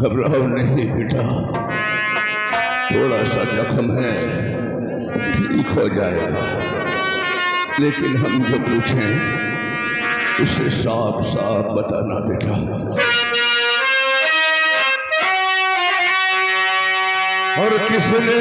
घबराओ नहीं बेटा, थोड़ा सा जख्म है, ठीक हो जाएगा। लेकिन हम जो पूछें उसे साफ साफ बताना बेटा। और किसने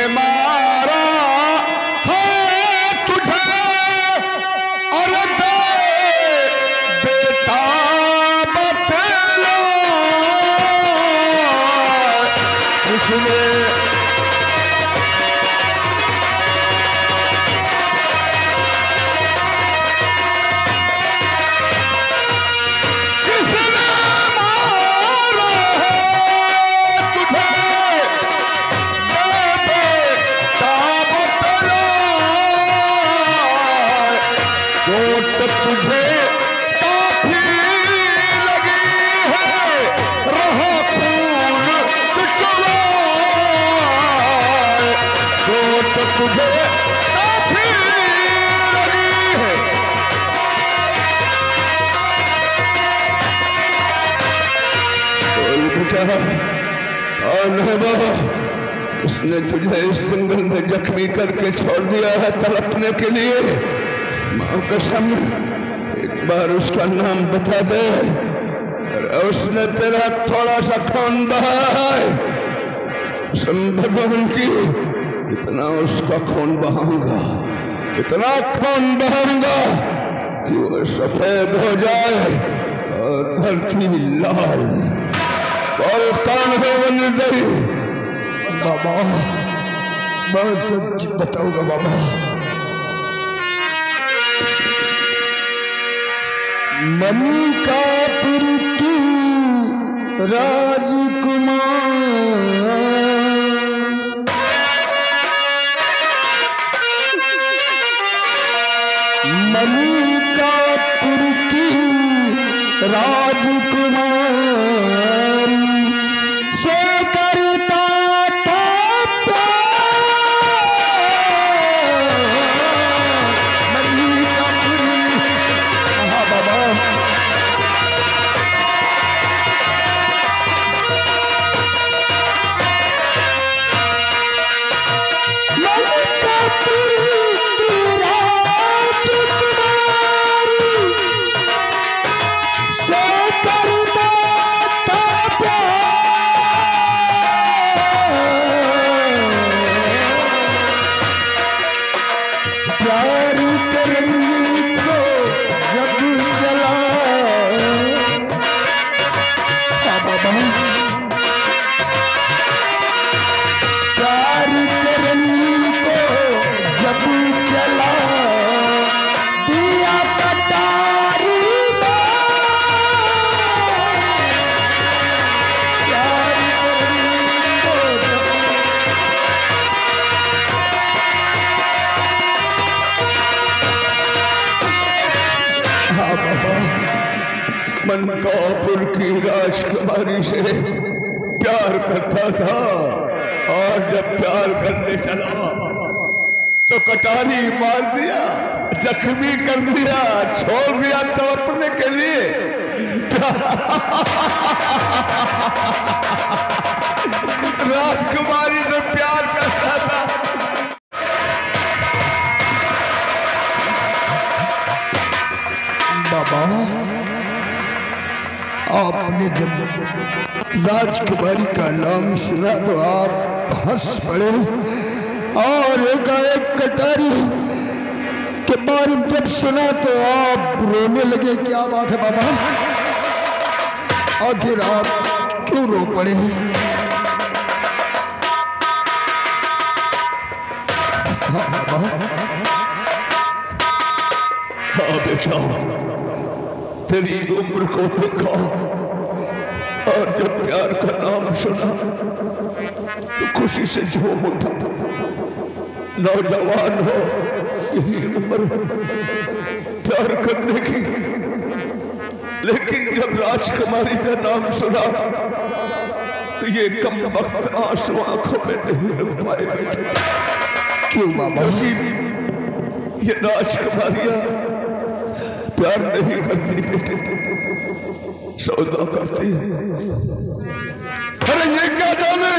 मारा है तुझे? अरे बेटा बतला, किसने तुझे काफी लगी है, रहा खून चुचुला, चोट तुझे काफी लगी है। बेटा कौन है वो? उसने तुझे इस जंगल में जख्मी करके छोड़ दिया है तड़पने के लिए। माँ कसम, एक बार उसका नाम बता दे। उसने तेरा थोड़ा सा खून बहाया है, भगवान की इतना उसका खून बहाऊंगा, इतना खून बहाऊंगा कि वो सफेद हो जाए और धरती लाल। और कौन है वो निर्दयी? बाबा मैं सच बताऊंगा बाबा। मलकापुर की राजकुमार, मलकापुर की राजकुमार से करता था मनकापुर की राजकुमारी से प्यार करता था, और जब प्यार करने चला तो कटारी मार दिया, जख्मी कर दिया, छोड़ दिया तड़पने के लिए। राजकुमारी से प्यार करता था। बाबा आपने जब राजकुमारी का नाम सुना तो आप हंस पड़े, और एक कटारी के बारे में जब सुना तो आप रोने लगे। क्या बात है बाबा, आखिर आप क्यों रो पड़े? हाँ बाबा, हाँ बेटा, तेरी उम्र को देखा और जब प्यार का नाम सुना तो खुशी से झूम उठा। नौजवान हो, यही उम्र है प्यार करने की, लेकिन जब राजकुमारी का नाम सुना तो ये कम वक्त आंसू आंखों में नहीं रुक पाए। क्यों बाबा? ये राजकुमारियां प्यार नहीं करती बेटे, सौदा करती है। अरे ये क्या जाने,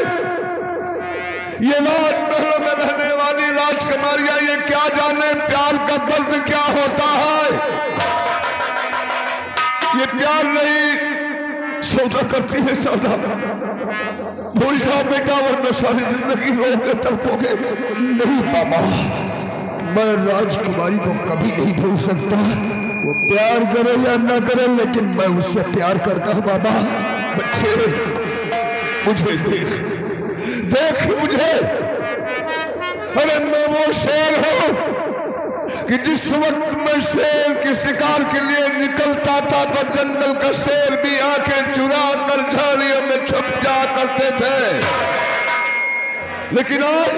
ये राजमहल में रहने वाली राजकुमारियां ये क्या जाने प्यार का दर्द क्या होता है। ये प्यार नहीं, सौदा करती है, सौदा। भूल जाओ बेटा, वरना सारी जिंदगी रोगे तड़पोगे। नहीं बाबा, मैं राजकुमारी को कभी नहीं भूल सकता। वो प्यार करे या न करे, लेकिन मैं उससे प्यार करता हूँ बाबा। बच्चे मुझे देख, देख मुझे। अरे मैं वो शेर हूं कि जिस वक्त मैं शेर के शिकार के लिए निकलता था तो जंगल का शेर भी आंखें चुरा कर झाड़ियों में छुप जा करते थे। लेकिन आज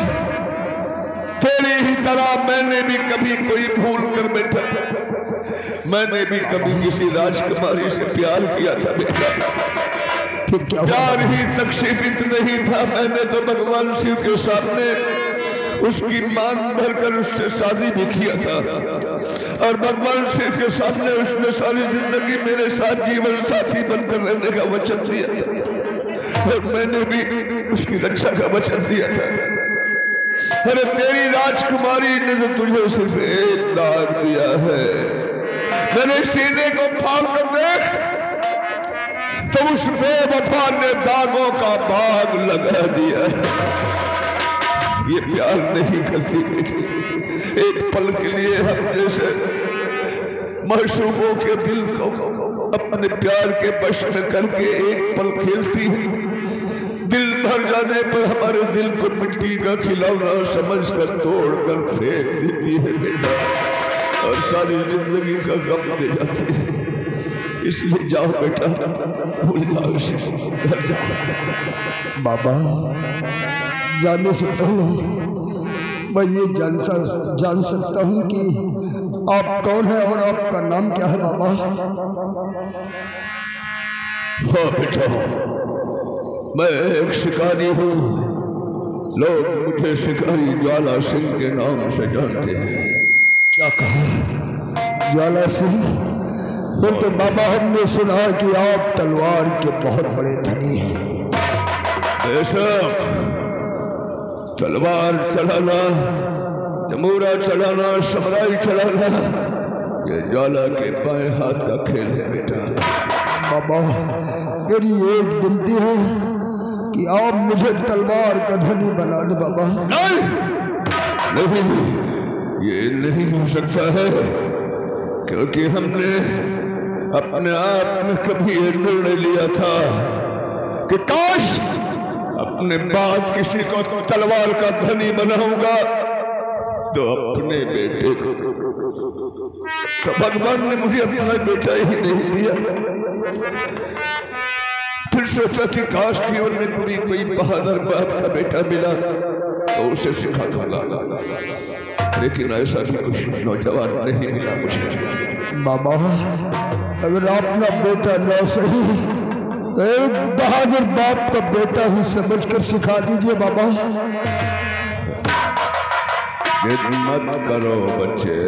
तेरी ही तरह मैंने भी कभी कोई भूल कर बैठा, मैंने भी कभी किसी राजकुमारी से प्यार किया था बेटा। प्यार ही तक सीमित नहीं था, मैंने तो भगवान शिव के सामने उसकी मांग भरकर उससे शादी भी किया था, और भगवान शिव के सामने उसने सारी जिंदगी मेरे साथ जीवन साथी बनकर रहने का वचन दिया था, और मैंने भी उसकी रक्षा का वचन दिया था। अरे तेरी राजकुमारी ने तो तुझे सिर्फ एक दाग दिया है। मेरे सीने को फाड़ कर देख, तो उस बेवफा ने दागों का बाग लगा दिया। ये प्यार नहीं करती बेटी, एक पल के लिए हम जैसे मासूमों के दिल को अपने प्यार के वश में करके एक पल खेलती है। दिल भर जाने पर हमारे दिल को मिट्टी का खिलौना समझकर तोड़कर फेंक देती है बेटा, और सारी जिंदगी का गम दे जाती है। इसलिए जाओ बेटा, भूल जाओ उसे, घर जाओ। बाबा, जाने से पहले मैं ये जान सकता हूँ कि आप कौन है और आपका नाम क्या है बाबा? हाँ बेटा, मैं एक शिकारी हूँ। लोग मुझे शिकारी ज्वाला सिंह के नाम से जानते हैं। क्या कहा? ज्वाला सिंह? फिर तो बाबा हमने सुना कि आप तलवार के बहुत बड़े धनी हैं। ऐसा तलवार चलाना, जमूरा चलाना, समराई चलाना, ये ज्वाला के बाएं हाथ का खेल है बेटा। बाबा, मेरी एक विनती है कि आप मुझे तलवार का धनी बना दो बाबा। नहीं, नहीं, ये नहीं हो सकता है, क्योंकि हमने अपने आप में कभी ये निर्णय लिया था कि काश अपने बाद किसी को तलवार का धनी बनाऊंगा तो अपने बेटे को। तो भगवान ने मुझे अपना बेटा ही नहीं दिया। फिर सोचा कि काश जीवन में कोई बहादुर बाप का बेटा मिला तो उसे सिखा दूंगा, लेकिन ऐसा भी कुछ नौजवान नहीं मिला मुझे। बाबा, अगर अपना बेटा न सही एक बहादुर बाप का बेटा ही समझकर सिखा दीजिए बाबा। मत करो बच्चे,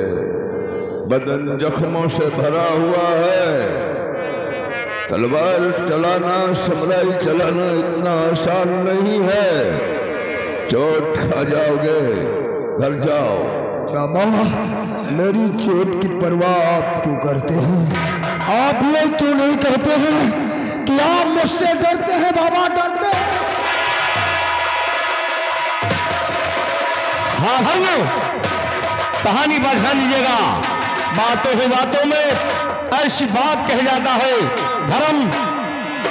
बदन जख्मों से भरा हुआ है। तलवार चलाना, समराई चलाना इतना आसान नहीं है। चोट खा जाओगे, घर जाओ। बाबा, मेरी चोट की परवाह आप क्यों करते हैं? आप ये क्यों नहीं कहते हैं कि आप मुझसे डरते हैं? बाबा, डरते हैं? हाँ भाइयों, कहानी पर ध्यान दीजिएगा। बातों ही बातों में ऐसी बात कही जाता है धर्म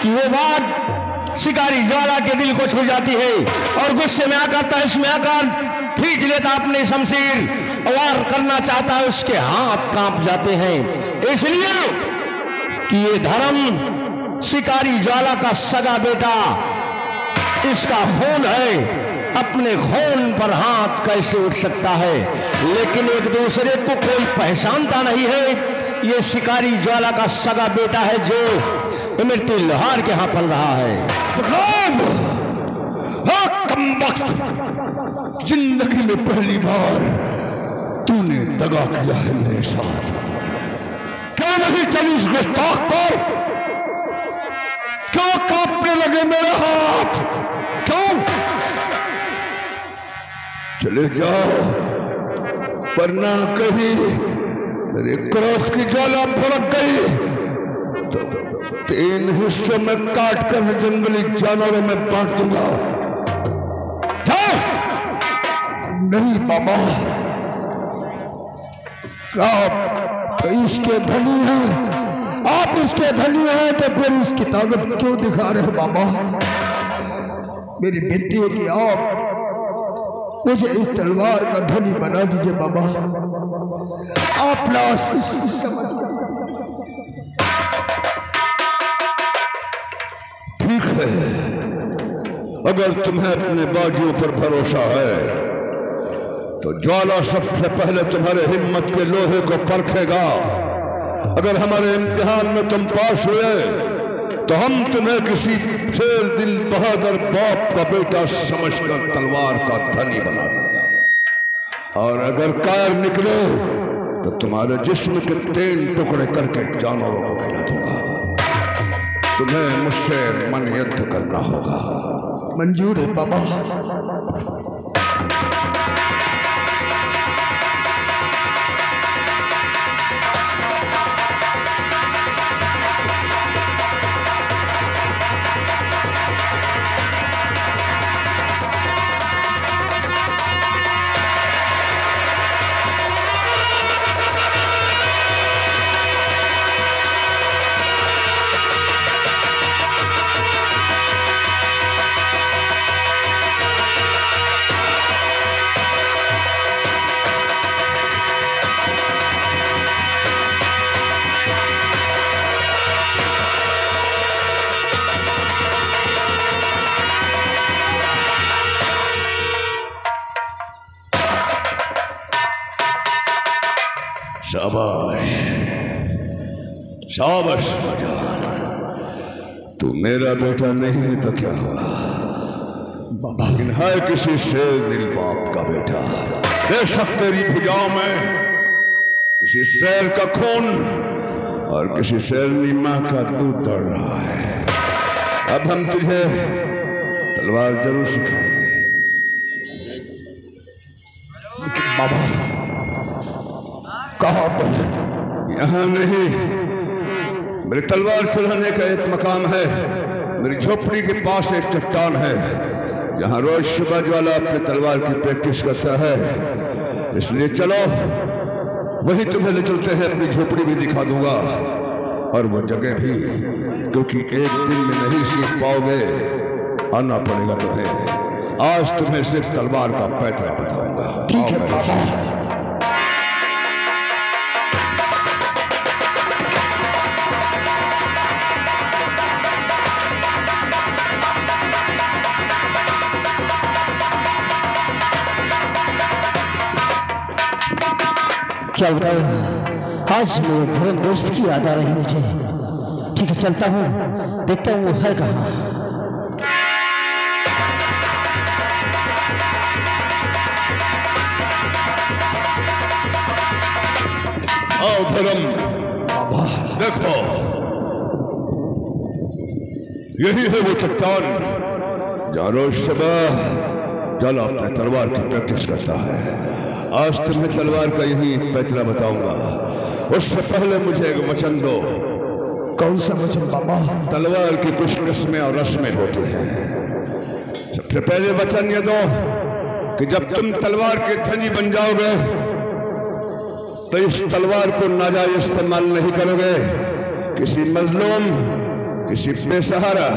कि वो बात शिकारी ज्वाला के दिल को छू जाती है, और गुस्से में आकर तहस में आकर खींच लेता अपनी शमशीर, वार करना चाहता है, उसके हाथ कांप जाते हैं। इसलिए कि ये धर्म शिकारी ज्वाला का सगा बेटा, इसका खून है, अपने खून पर हाथ कैसे उठ सकता है? लेकिन एक दूसरे को कोई पहचानता नहीं है। ये शिकारी ज्वाला का सगा बेटा है जो मृत्यु लोहार के यहाँ पल रहा है। हाँ, कमबख्त, जिंदगी में पहली बार तूने दगा किया है मेरे साथ। क्यों नहीं चली इस गुस्ताख पर? क्यों कांपने लगे मेरे हाथ? क्यों? चले जाओ, वरना कहीं मेरे क्रोध की ज्वाला भड़क गई तो 3 हिस्सों में काट कर जंगली जानवरों में बांट दूंगा। जाओ। नहीं बाबा, आप इसके धनी हैं, आप इसके धनी हैं तो फिर इसकी ताकत क्यों दिखा रहे हैं बाबा? मेरी विनती है कि आप मुझे इस तलवार का धनी बना दीजिए बाबा। आप ना समझ। ठीक है, अगर तुम्हें अपने बाजुओं पर भरोसा है तो ज्वाला सबसे पहले तुम्हारे हिम्मत के लोहे को परखेगा। अगर हमारे इम्तिहान में तुम पास हुए तो हम तुम्हें किसी शेर दिल बहादुर बाप का बेटा समझकर तलवार का धनी बना दूंगा, और अगर कायर निकले तो तुम्हारे जिस्म के 3 टुकड़े करके जानवरों को खिला दूंगा। तुम्हें मुझसे मन युद्ध करना होगा। मंजूर है बाबा। शाबाश, शाबाश जान, तू मेरा बेटा नहीं तो क्या हुआ बाबा, लेकिन है किसी शेर दिल बाप का बेटा। बेशक तेरी भुजाओं में किसी शेर का खून और किसी शेरनी माँ का दूध दौड़ रहा है। अब हम तुझे तलवार जरूर सिखाएंगे बाबा। कहाँ पर? यहाँ नहीं, मेरी तलवार चलाने का एक मकाम है। मेरी झोपड़ी के पास एक चट्टान है जहाँ रोज सुबह ज्वाला अपनी तलवार की प्रैक्टिस करता है। इसलिए चलो, वही तुम्हें ले चलते हैं। अपनी झोपड़ी भी दिखा दूंगा और वो जगह भी, क्योंकि एक दिन में नहीं सीख पाओगे, आना पड़ेगा तुम्हें। आज तुम्हें सिर्फ तलवार का पैतरा बताऊंगा। ठीक है बाबा। क्या बताऊं, आज मेरे धर्म दोस्त की याद आ रही मुझे। ठीक है, चलता हूँ, देखता हूँ वो है कहाँ। आओ धर्म बाबा, देखो यही है वो चट्टान जहाँ रोज सुबह ज्वाला अपने तलवार की प्रैक्टिस करता है। आज तुम्हें तलवार का यही पैतरा बताऊंगा। उससे पहले मुझे एक वचन दो। कौन सा वचन बाबा? तलवार की कुछ रस्में और रस्में होती हैं। सबसे पहले वचन ये दो कि जब तुम तलवार के धनी बन जाओगे तो इस तलवार को नाजायज इस्तेमाल नहीं करोगे। किसी मजलूम, किसी बेसहारा,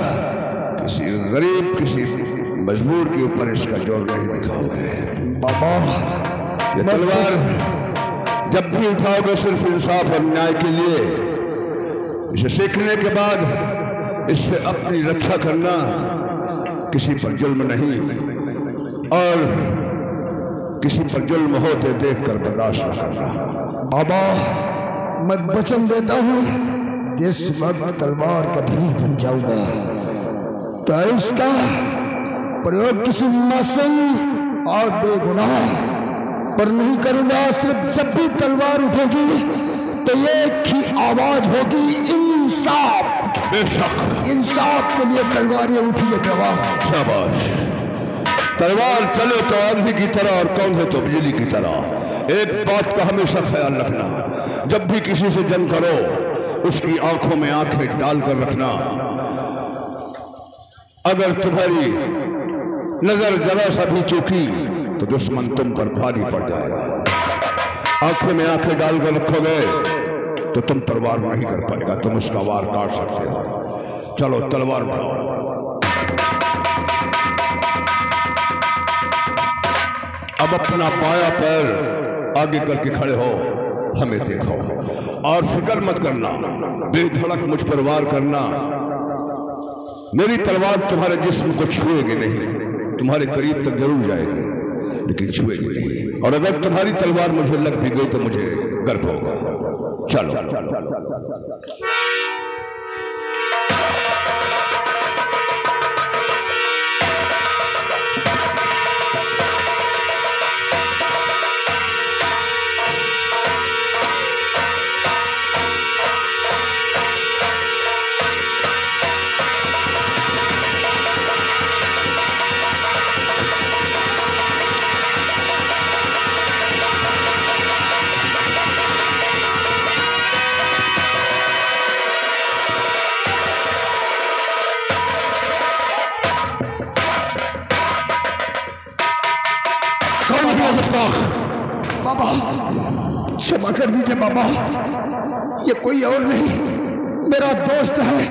किसी गरीब, किसी मजबूर के ऊपर इसका जोर नहीं दिखाओगे बाबा। ये तलवार जब भी उठाओगे सिर्फ इंसाफ और न्याय के लिए। इसे सीखने के बाद इससे अपनी रक्षा करना, किसी पर जुल्म नहीं और किसी पर जुल्म होते देखकर बर्दाश्त न करना। बाबा, मैं वचन देता हूँ कि इस वक्त तलवार का धनी बन जाऊंगा तो इसका प्रयोग किसी मासूम और बेगुनाह पर नहीं करूंगा। सिर्फ जब भी तलवार उठेगी तो एक ही आवाज होगी, इंसाफ। बेशक इंसाफ के लिए तलवारें उठी है जवाब। शाबाश। तलवार चले तो आंधी की तरह और कौन है तो बिजली की तरह। एक बात का हमेशा ख्याल रखना, जब भी किसी से जंग करो उसकी आंखों में आंखें डालकर रखना। अगर तुम्हारी नजर जरा सा भी चूकी तो दुश्मन तुम पर भारी पड़ जाएगा। आंखों में आंखें डालकर रखोगे तो तुम पर वार नहीं कर पाएगा, तुम उसका वार काट सकते हो। चलो तलवार उठाओ। अब अपना बायां पैर आगे करके खड़े हो, हमें देखो और फिक्र मत करना, बेधड़क मुझ पर वार करना। मेरी तलवार तुम्हारे जिस्म को छुएगी नहीं, तुम्हारे करीब तक जरूर जाएगी लेकिन छुएगी नहीं। और अगर तुम्हारी तलवार मुझे लग भी गई तो मुझे गर्व होगा। चलो बाबा, क्षमा कर दीजिए बाबा, ये कोई और नहीं मेरा दोस्त है।